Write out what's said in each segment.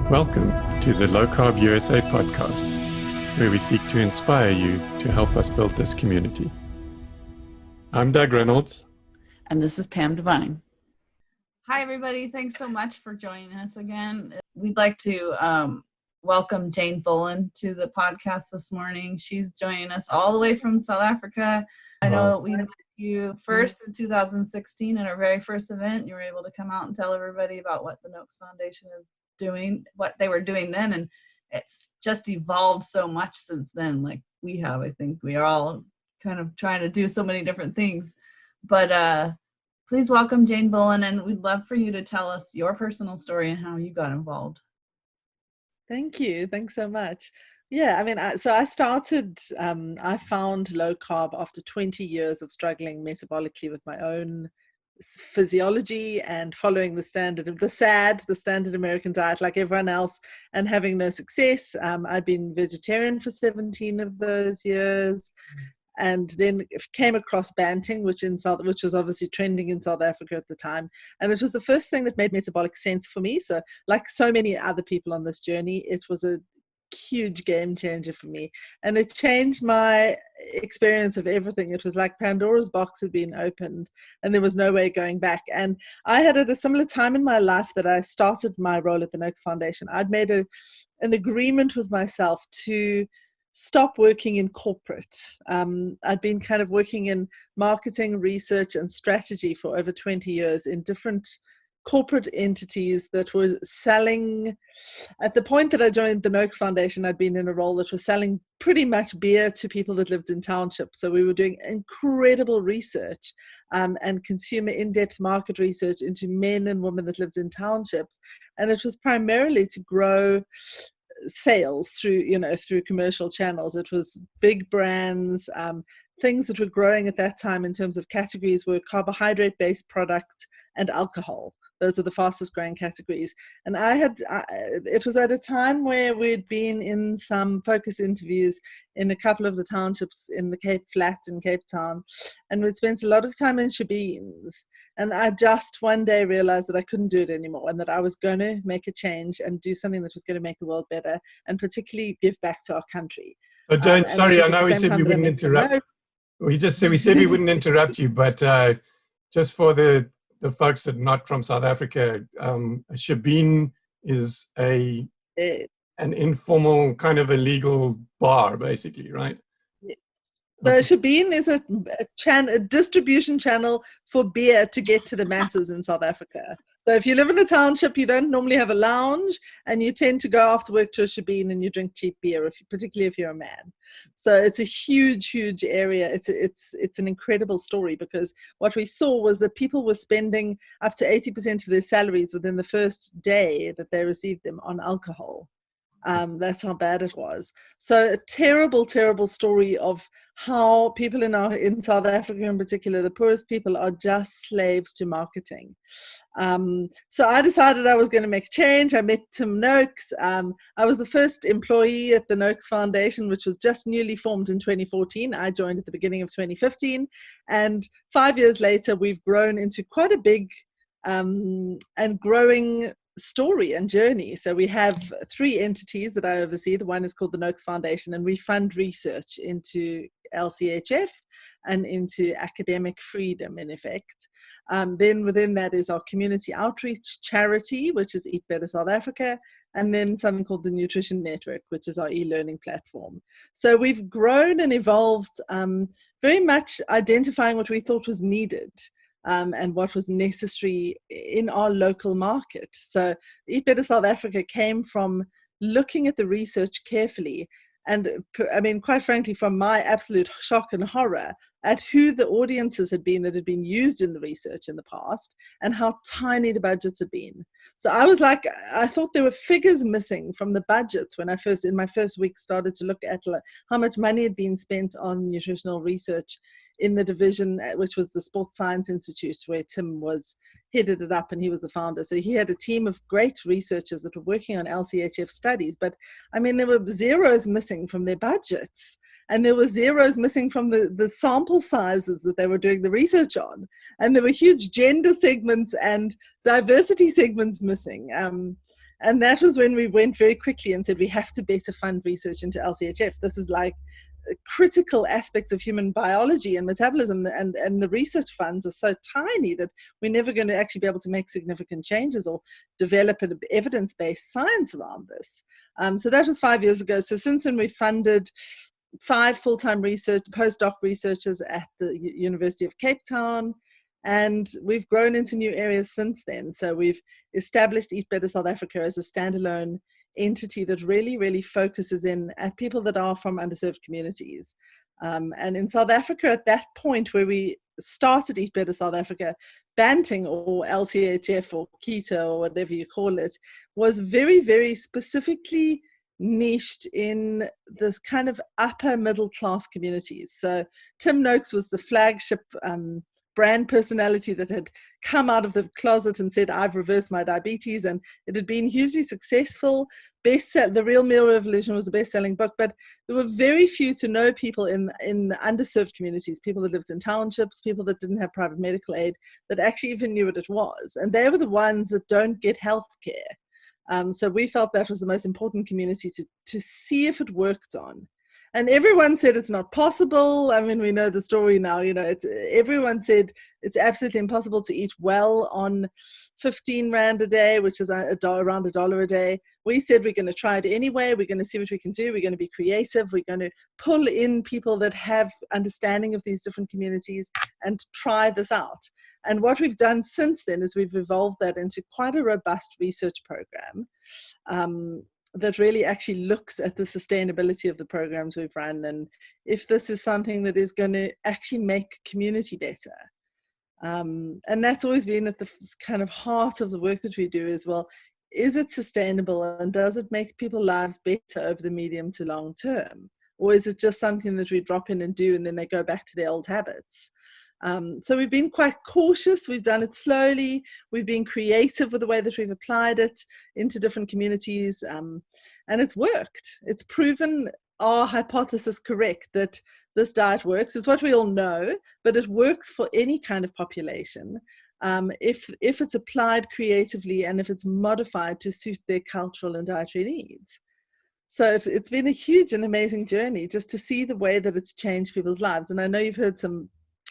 Welcome to the Low Carb USA podcast, where we seek to inspire you to help us build this community. I'm Doug Reynolds. And this is Pam Devine. Hi, everybody. Thanks so much for joining us again. We'd like to welcome Jayne Bullen to the podcast this morning. She's joining us all the way from South Africa. I know that we met you first in 2016 at our very first event. You were able to come out and tell everybody about what the Noakes Foundation is doing, what they were doing then, and it's just evolved so much since then. Like we have, I think we are all kind of trying to do so many different things. But please welcome Jayne Bullen, and we'd love for you to tell us your personal story and how you got involved. Thank you. Thanks so much. Yeah, I mean, I started, I found low carb after 20 years of struggling metabolically with my own physiology and following the standard American diet like everyone else and having no success. I'd been vegetarian for 17 of those years. And then came across banting, which was obviously trending in South Africa at the time. And it was the first thing that made metabolic sense for me. So like so many other people on this journey, it was a huge game changer for me. And it changed my experience of everything. It was like Pandora's box had been opened and there was no way going back. And I had at a similar time in my life that I started my role at the Noakes Foundation, I'd made an agreement with myself to stop working in corporate. I'd been kind of working in marketing, research, and strategy for over 20 years in different corporate entities that were selling. At the point that I joined the Noakes Foundation, I'd been in a role that was selling pretty much beer to people that lived in townships. So we were doing incredible research and consumer in-depth market research into men and women that lived in townships. And it was primarily to grow sales through commercial channels. It was big brands. Things that were growing at that time in terms of categories were carbohydrate-based products and alcohol. Those were the fastest growing categories. And it was at a time where we'd been in some focus interviews in a couple of the townships in the Cape Flats in Cape Town. And we'd spent a lot of time in shebeens. And I just one day realized that I couldn't do it anymore and that I was going to make a change and do something that was going to make the world better and particularly give back to our country. So Jayne, sorry, I know we said we wouldn't interrupt. We said we wouldn't interrupt you, but just for the folks that are not from South Africa, a shebeen is an informal kind of illegal bar, basically, right? The shebeen is a distribution channel for beer to get to the masses in South Africa. So if you live in a township, you don't normally have a lounge, and you tend to go after work to a shebeen and you drink cheap beer, particularly if you're a man. So it's a huge, huge area. It's an incredible story, because what we saw was that people were spending up to 80% of their salaries within the first day that they received them on alcohol. That's how bad it was. So a terrible, terrible story of how people in South Africa in particular, the poorest people, are just slaves to marketing. So I decided I was going to make a change. I met Tim Noakes. I was the first employee at the Noakes Foundation, which was just newly formed in 2014. I joined at the beginning of 2015. And 5 years later, we've grown into quite a big and growing story and journey. So we have 3 entities that I oversee. The one is called the Noakes Foundation, and we fund research into LCHF and into academic freedom, in effect. Then within that is our community outreach charity, which is Eat Better South Africa, and then something called the Nutrition Network, which is our e-learning platform. So we've grown and evolved, very much identifying what we thought was needed. And what was necessary in our local market. So Eat Better South Africa came from looking at the research carefully. And I mean, quite frankly, from my absolute shock and horror at who the audiences had been that had been used in the research in the past and how tiny the budgets had been. So I thought there were figures missing from the budgets when in my first week, started to look at how much money had been spent on nutritional research in the division, which was the Sports Science Institute, where Tim headed it up, and he was the founder. So he had a team of great researchers that were working on LCHF studies. But I mean, there were zeros missing from their budgets. And there were zeros missing from the sample sizes that they were doing the research on. And there were huge gender segments and diversity segments missing. And that was when we went very quickly and said, we have to better fund research into LCHF. This is like critical aspects of human biology and metabolism, and the research funds are so tiny that we're never going to actually be able to make significant changes or develop an evidence-based science around this. So that was 5 years ago. So since then, we funded 5 full-time postdoc researchers at the University of Cape Town, and we've grown into new areas since then. So we've established Eat Better South Africa as a standalone entity that really focuses in at people that are from underserved communities. And in South Africa, at that point where we started Eat Better South Africa, Banting or LCHF or keto or whatever you call it, was very specifically niched in this kind of upper middle class communities. So Tim Noakes was the flagship brand personality that had come out of the closet and said, I've reversed my diabetes, and it had been hugely successful. The Real Meal Revolution was the best-selling book, but there were very few to know people in the underserved communities, people that lived in townships, people that didn't have private medical aid, that actually even knew what it was. And they were the ones that don't get health care. So we felt that was the most important community to see if it worked on. And everyone said it's not possible. I mean, we know the story now, everyone said it's absolutely impossible to eat well on 15 Rand a day, which is around $1 a day. We said we're going to try it anyway. We're going to see what we can do. We're going to be creative. We're going to pull in people that have understanding of these different communities and try this out. And what we've done since then is we've evolved that into quite a robust research program that really actually looks at the sustainability of the programs we've run, and if this is something that is going to actually make community better. And that's always been at the kind of heart of the work that we do as well. Is it sustainable, and does it make people's lives better over the medium to long term? Or is it just something that we drop in and do and then they go back to their old habits? So we've been quite cautious. We've done it slowly. We've been creative with the way that we've applied it into different communities. And it's worked. It's proven our hypothesis correct that this diet works. It's what we all know, but it works for any kind of population if it's applied creatively and if it's modified to suit their cultural and dietary needs. So it's been a huge and amazing journey just to see the way that it's changed people's lives. And I know you've heard some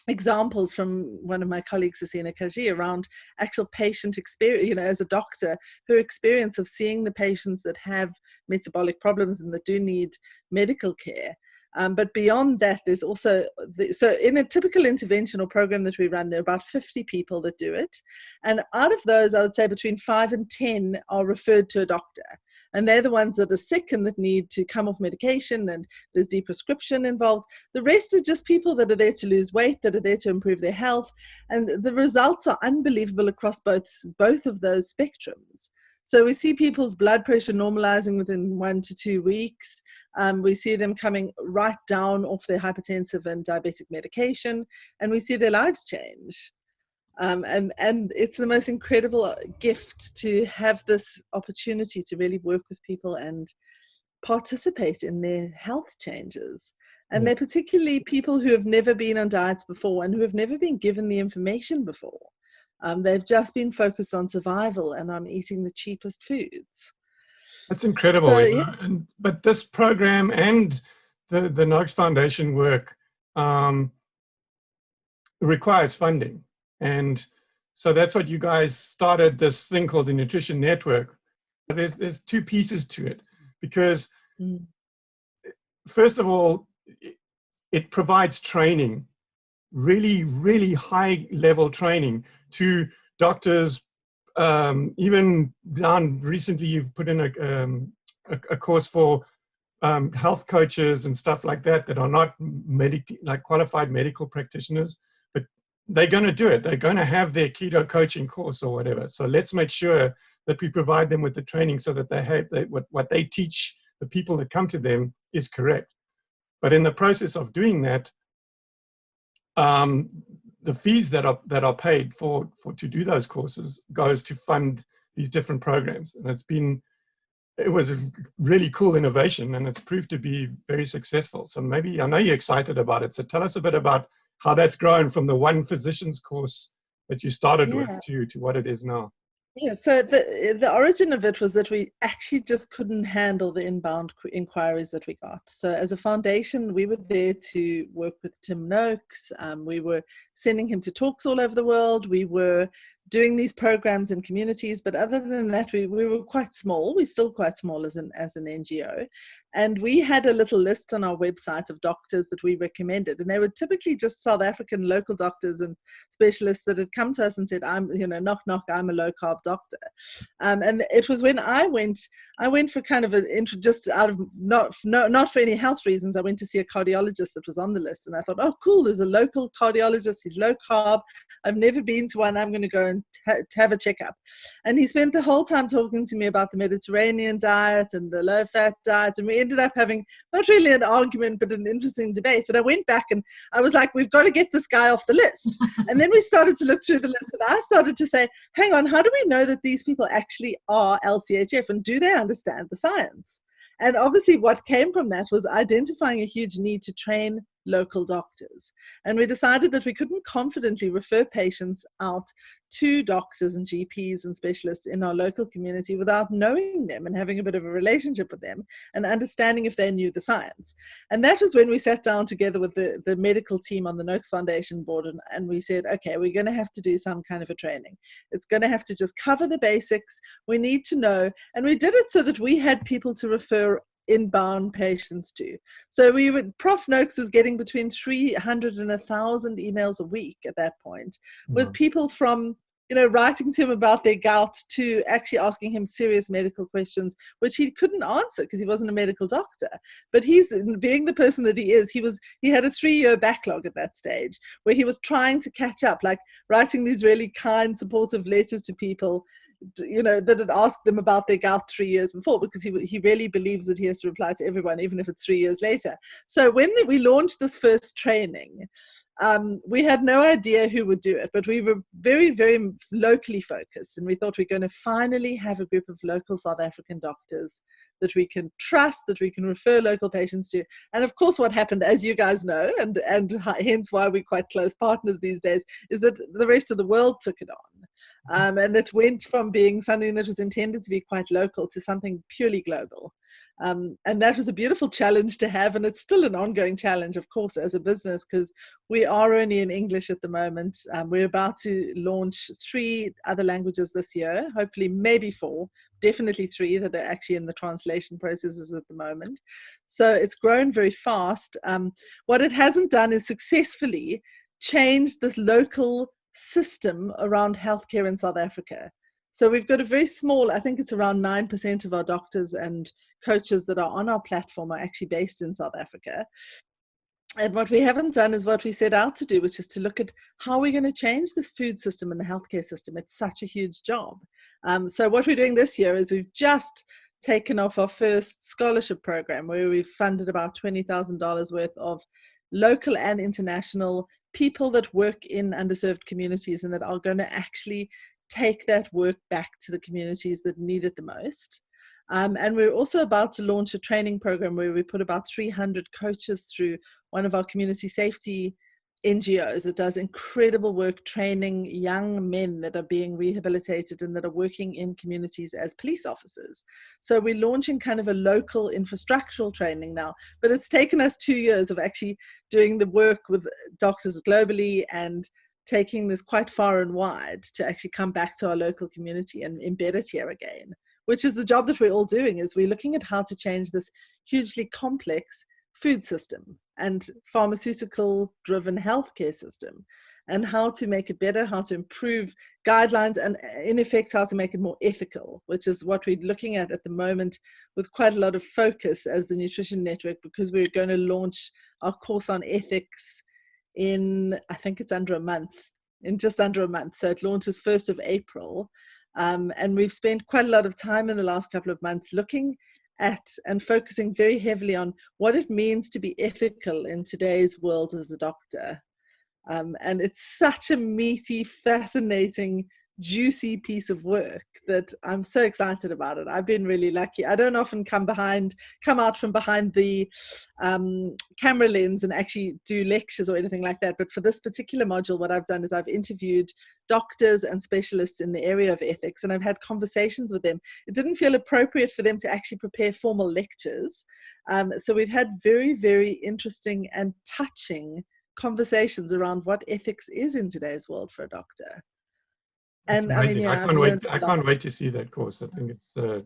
examples from one of my colleagues, Asina Kaji, around actual patient experience, as a doctor, her experience of seeing the patients that have metabolic problems and that do need medical care. But beyond that, there's also, so in a typical intervention or program that we run, there are about 50 people that do it. And out of those, I would say between 5 and 10 are referred to a doctor. And they're the ones that are sick and that need to come off medication, and there's deprescription involved. The rest are just people that are there to lose weight, that are there to improve their health. And the results are unbelievable across both of those spectrums. So we see people's blood pressure normalizing within 1 to 2 weeks. We see them coming right down off their hypertensive and diabetic medication, and we see their lives change. And it's the most incredible gift to have this opportunity to really work with people and participate in their health changes. And they're particularly people who have never been on diets before and who have never been given the information before. They've just been focused on survival and on eating the cheapest foods. That's incredible. So, but this program and the Noakes Foundation work requires funding. And so that's what you guys started this thing called the Nutrition Network. There's 2 pieces to it, because first of all, it provides training, really high level training to doctors. Even down recently, you've put in a course for health coaches and stuff like that are not qualified medical practitioners, but they're going to do it. They're going to have their keto coaching course or whatever. So let's make sure that we provide them with the training so that they have what they teach the people that come to them is correct. But in the process of doing that, the fees that are paid for to do those courses goes to fund these different programs. And it was a really cool innovation, and it's proved to be very successful. So maybe, I know you're excited about it. So tell us a bit about how that's grown from the one physician's course that you started with to what it is now. Yeah, so the origin of it was that we actually just couldn't handle the inbound inquiries that we got. So as a foundation, we were there to work with Tim Noakes. We were sending him to talks all over the world. We were doing these programs in communities, but other than that, we were quite small. We're still quite small as an NGO. And we had a little list on our website of doctors that we recommended. And they were typically just South African local doctors and specialists that had come to us and said, I'm, knock, knock, I'm a low carb doctor. And it was when I went for kind of just out of, not for any health reasons, I went to see a cardiologist that was on the list. And I thought, oh, cool, there's a local cardiologist, he's low carb. I've never been to one, I'm going to go and have a checkup. And he spent the whole time talking to me about the Mediterranean diet and the low fat diet. And we ended up having not really an argument, but an interesting debate. And I went back and I was like, we've got to get this guy off the list. And then we started to look through the list and I started to say, hang on, how do we know that these people actually are LCHF and do they understand the science? And obviously what came from that was identifying a huge need to train local doctors. And we decided that we couldn't confidently refer patients out to doctors and GPs and specialists in our local community without knowing them and having a bit of a relationship with them and understanding if they knew the science. And that was when we sat down together with the medical team on the Noakes Foundation board and we said, okay, we're going to have to do some kind of a training. It's going to have to just cover the basics. We need to know. And we did it so that we had people to refer inbound patients to. So Prof Noakes was getting between 300 and 1,000 emails a week at that point, with people from, writing to him about their gout to actually asking him serious medical questions, which he couldn't answer because he wasn't a medical doctor. But he's, being the person that he is, he had a 3-year backlog at that stage where he was trying to catch up, like writing these really kind, supportive letters to people that had asked them about their gout 3 years before, because he really believes that he has to reply to everyone, even if it's 3 years later. So when we launched this first training, we had no idea who would do it, but we were very, very locally focused. And we thought we're going to finally have a group of local South African doctors that we can trust, that we can refer local patients to. And of course, what happened, as you guys know, and hence why we're quite close partners these days, is that the rest of the world took it on. And it went from being something that was intended to be quite local to something purely global. And that was a beautiful challenge to have. And it's still an ongoing challenge, of course, as a business, because we are only in English at the moment. We're about to launch 3 other languages this year, hopefully maybe 4, definitely 3 that are actually in the translation processes at the moment. So it's grown very fast. What it hasn't done is successfully change the local system around healthcare in South Africa. So we've got a very small, I think it's around 9% of our doctors and coaches that are on our platform are actually based in South Africa. And what we haven't done is what we set out to do, which is to look at how we're going to change this food system and the healthcare system. It's such a huge job. So what we're doing this year is we've just taken off our first scholarship program where we've funded about $20,000 worth of local and international people that work in underserved communities and that are going to actually take that work back to the communities that need it the most. And we're also about to launch a training program where we put about 300 coaches through one of our community safety NGOs that does incredible work training young men that are being rehabilitated and that are working in communities as police officers. So we're launching kind of a local infrastructural training now, but it's taken us 2 years of actually doing the work with doctors globally and taking this quite far and wide to actually come back to our local community and embed it here again, which is the job that we're all doing. Is we're looking at how to change this hugely complex food system and pharmaceutical driven healthcare system, and how to make it better, how to improve guidelines, and in effect how to make it more ethical, which is what we're looking at the moment with quite a lot of focus as the Nutrition Network, because we're going to launch our course on ethics in, I think it's just under a month. So it launches 1st of April. And we've spent quite a lot of time in the last couple of months looking at and focusing very heavily on what it means to be ethical in today's world as a doctor. And it's such a meaty, fascinating juicy piece of work that I'm so excited about it. I've been really lucky. I don't often come out from behind the camera lens and actually do lectures or anything like that. But for this particular module, what I've done is I've interviewed doctors and specialists in the area of ethics, and I've had conversations with them. It didn't feel appropriate for them to actually prepare formal lectures. So we've had very, very interesting and touching conversations around what ethics is in today's world for a doctor. And I mean, yeah, I can't wait to see that course. I think it's going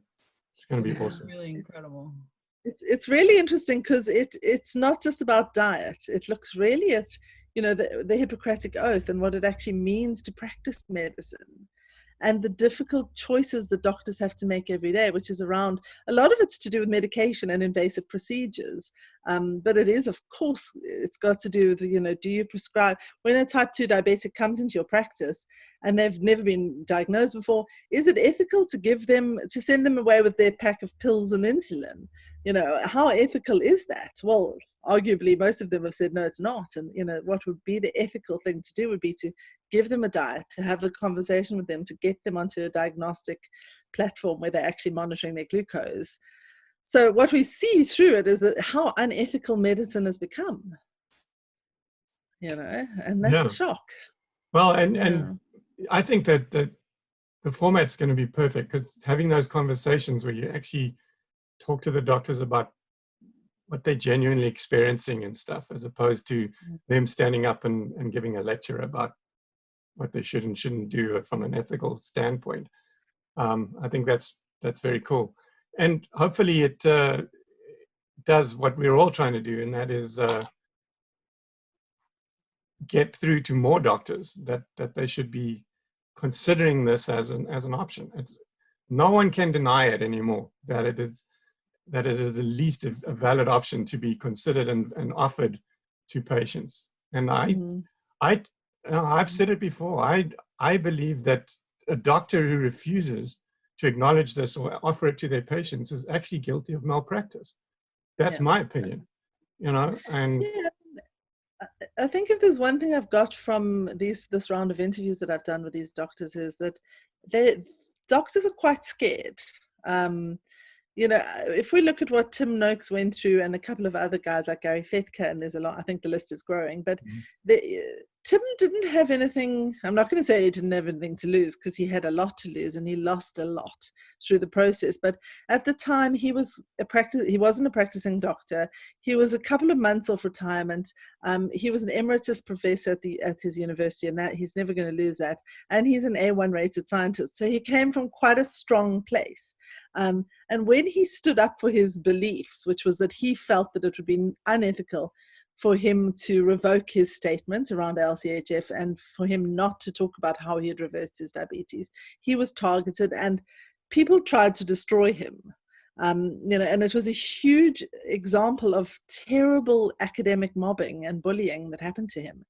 to be awesome. Really incredible. It's really interesting because it's not just about diet. It looks really at, you know, the Hippocratic Oath and what it actually means to practice medicine, and the difficult choices that doctors have to make every day, which is around, a lot of it's to do with medication and invasive procedures. But it is, of course, it's got to do with, you know, do you prescribe, when a type 2 diabetic comes into your practice and they've never been diagnosed before, is it ethical to send them away with their pack of pills and insulin? You know, how ethical is that? Well, arguably, most of them have said, no, it's not. And, you know, what would be the ethical thing to do would be to give them a diet, to have a conversation with them, to get them onto a diagnostic platform where they're actually monitoring their glucose. So what we see through it is that how unethical medicine has become, you know, and that's a shock. Well, and I think that the format's going to be perfect, because having those conversations where you actually talk to the doctors about what they're genuinely experiencing and stuff, as opposed to them standing up and giving a lecture about what they should and shouldn't do from an ethical standpoint. I think that's very cool. And hopefully it does what we're all trying to do, and that is get through to more doctors that they should be considering this as an option. No one can deny it anymore, that it is at least a valid option to be considered and offered to patients. And I've said it before, I believe that a doctor who refuses to acknowledge this or offer it to their patients is actually guilty of malpractice. That's my opinion, you know. And I think if there's one thing I've got from this round of interviews that I've done with these doctors, is that doctors are quite scared. You know, if we look at what Tim Noakes went through, and a couple of other guys like Gary Fetka, and there's a lot, I think the list is growing, but Tim didn't have anything, I'm not going to say he didn't have anything to lose, because he had a lot to lose and he lost a lot through the process. But at the time, he wasn't a practicing doctor. He was a couple of months off retirement. He was an emeritus professor at his university, and that he's never going to lose that. And he's an A1 rated scientist. So he came from quite a strong place. And when he stood up for his beliefs, which was that he felt that it would be unethical for him to revoke his statement around LCHF and for him not to talk about how he had reversed his diabetes, he was targeted and people tried to destroy him. You know, and it was a huge example of terrible academic mobbing and bullying that happened to him.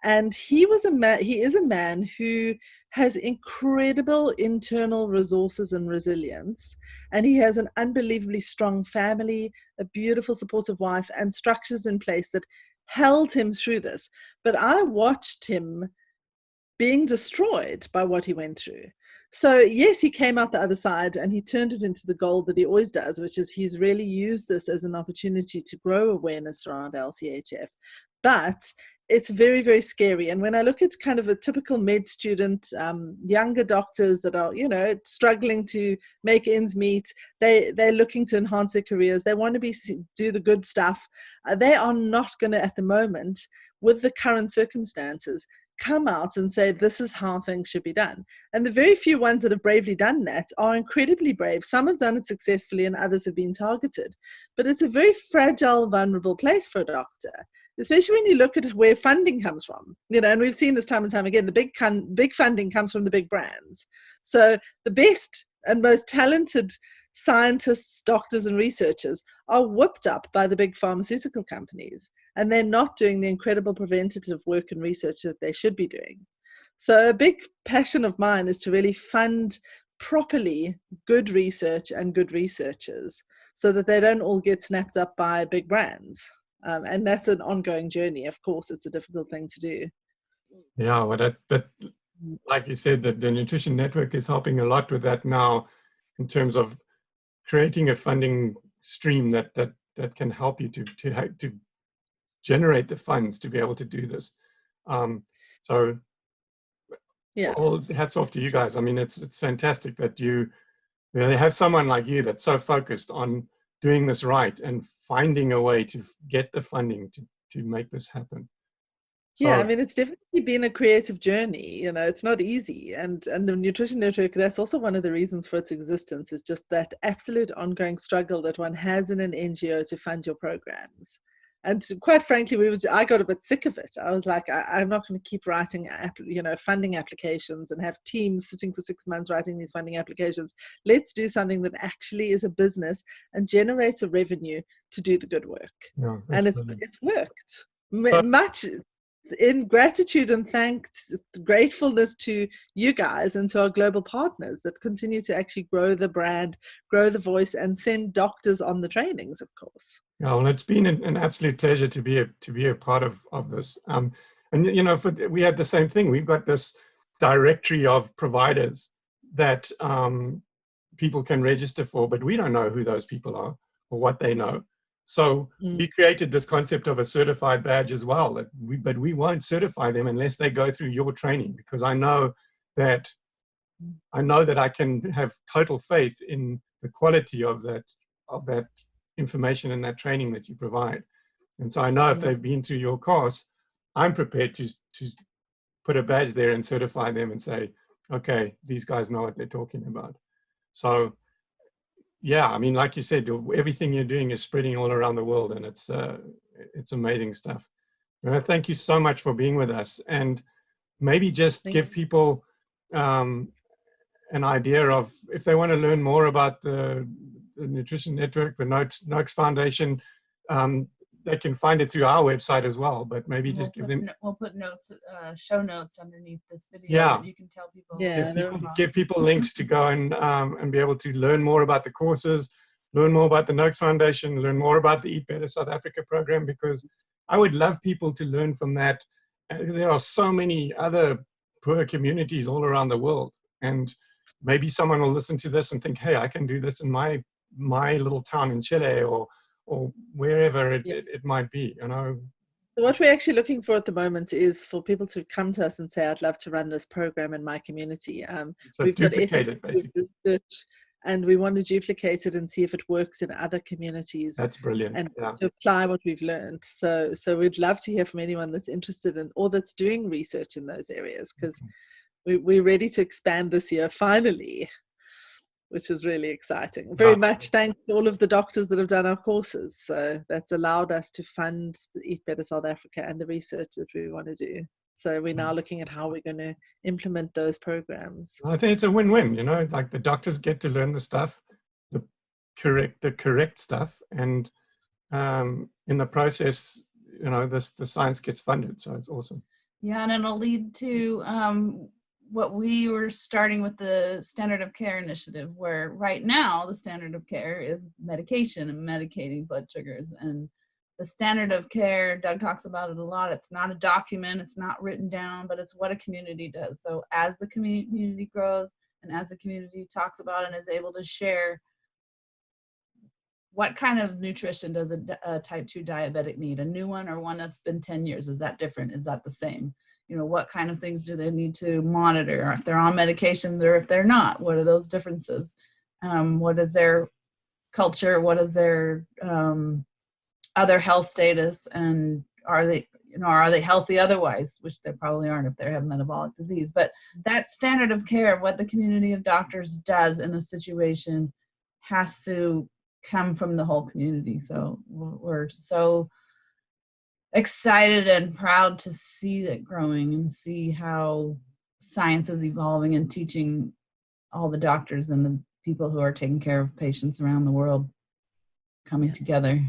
And he is a man who has incredible internal resources and resilience. And he has an unbelievably strong family, a beautiful, supportive wife, and structures in place that held him through this. But I watched him being destroyed by what he went through. So yes, he came out the other side and he turned it into the gold that he always does, which is he's really used this as an opportunity to grow awareness around LCHF. But it's very, very scary. And when I look at kind of a typical med student, younger doctors that are, you know, struggling to make ends meet, they're looking to enhance their careers. They want to do the good stuff. They are not going to, at the moment, with the current circumstances, come out and say, this is how things should be done. And the very few ones that have bravely done that are incredibly brave. Some have done it successfully and others have been targeted. But it's a very fragile, vulnerable place for a doctor, especially when you look at where funding comes from. You know, and we've seen this time and time again, the big funding comes from the big brands. So the best and most talented scientists, doctors, and researchers are whipped up by the big pharmaceutical companies, and they're not doing the incredible preventative work and research that they should be doing. So a big passion of mine is to really fund properly good research and good researchers so that they don't all get snapped up by big brands. And that's an ongoing journey. Of course, it's a difficult thing to do. Yeah, but like you said, that the Nutrition Network is helping a lot with that now, in terms of creating a funding stream that can help you to generate the funds to be able to do this. So Yeah. all hats off to you guys. I mean, it's fantastic that you have someone like you that's so focused on doing this right and finding a way to get the funding to make this happen. So, yeah, I mean, it's definitely been a creative journey. You know, it's not easy. And the Nutrition Network, that's also one of the reasons for its existence, is just that absolute ongoing struggle that one has in an NGO to fund your programs. And quite frankly, I got a bit sick of it. I was like, I'm not going to keep writing, funding applications and have teams sitting for 6 months writing these funding applications. Let's do something that actually is a business and generates a revenue to do the good work. yeah, And it's worked. So, Much in gratitude and gratefulness to you guys and to our global partners that continue to actually grow the brand, grow the voice, and send doctors on the trainings, of course. yeah, well, it's been an absolute pleasure to be a part of this. And you know, we had the same thing. We've got this directory of providers that people can register for, but we don't know who those people are or what they know. So we created this concept of a certified badge as well. But we won't certify them unless they go through your training, because I know that I can have total faith in the quality of that information and that training that you provide. And so I know if they've been through your course, I'm prepared to put a badge there and certify them and say, okay, these guys know what they're talking about. So yeah, I mean, like you said, everything you're doing is spreading all around the world, and it's amazing stuff. Thank you so much for being with us, and maybe just give people an idea of, if they want to learn more about the Nutrition Network, the Noakes Foundation, they can find it through our website as well, but maybe just give them... We'll put notes, show notes underneath this video. Yeah. That you can tell people. Yeah, give people links to go and be able to learn more about the courses, learn more about the Noakes Foundation, learn more about the Eat Better South Africa program, because I would love people to learn from that. There are so many other poor communities all around the world, and maybe someone will listen to this and think, hey, I can do this in my little town in Chile or wherever it might be, you know. So what we're actually looking for at the moment is for people to come to us and say, I'd love to run this program in my community. So we've duplicate it, basically. Research, and we want to duplicate it and see if it works in other communities. That's brilliant. And yeah. to apply what we've learned. So we'd love to hear from anyone that's interested in or that's doing research in those areas, because we're ready to expand this year finally, which is really exciting. Very much thanks to all of the doctors that have done our courses. So that's allowed us to fund the Eat Better South Africa and the research that we want to do. So we're now looking at how we're going to implement those programs. I think it's a win-win, you know, like the doctors get to learn the stuff, the correct stuff, and in the process, you know, the science gets funded. So it's awesome. Yeah, and it'll lead to what we were starting with the standard of care initiative, where right now the standard of care is medication and medicating blood sugars. And the standard of care, Doug talks about it a lot, it's not a document, it's not written down, but it's what a community does. So as the community grows and as the community talks about and is able to share, what kind of nutrition does a type 2 diabetic need? A new one or one that's been 10 years? Is that different? Is that the same? You know, what kind of things do they need to monitor? Or if they're on medications or if they're not, what are those differences? What is their culture? What is their other health status? And are they healthy otherwise? Which they probably aren't if they have metabolic disease. But that standard of care of what the community of doctors does in a situation has to come from the whole community. So we're so excited and proud to see that growing and see how science is evolving and teaching all the doctors and the people who are taking care of patients around the world coming together.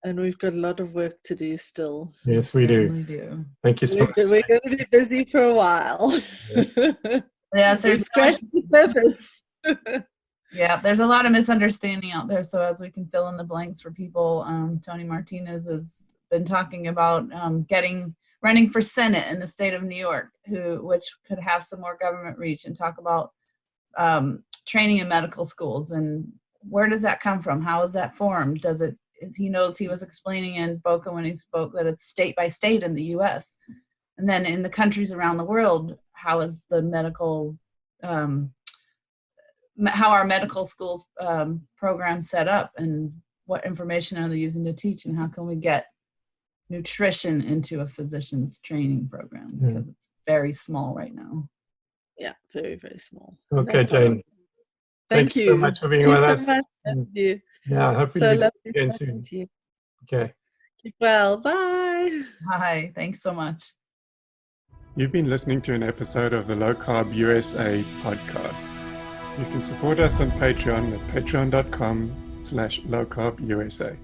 And we've got a lot of work to do still. Yes, we do. Thank you so much. We're going to be busy for a while. Yes, there's scratching the surface. Yeah, there's a lot of misunderstanding out there. So as we can fill in the blanks for people, Tony Martinez has been talking about getting running for Senate in the state of New York, which could have some more government reach, and talk about training in medical schools. And where does that come from? How is that formed? He knows, he was explaining in Boca when he spoke that it's state by state in the U.S. And then in the countries around the world, how is the medical, how our medical schools programs set up, and what information are they using to teach, and how can we get nutrition into a physician's training program, because it's very small right now. Yeah, very, very small. Okay, Jayne. Thank you so much for being with us. Thank you. Yeah, hopefully So we do lovely it again talking soon. to you. Okay. Keep well. Bye. Hi, thanks so much. You've been listening to an episode of the Low Carb USA podcast. You can support us on Patreon at patreon.com/lowcarbusa.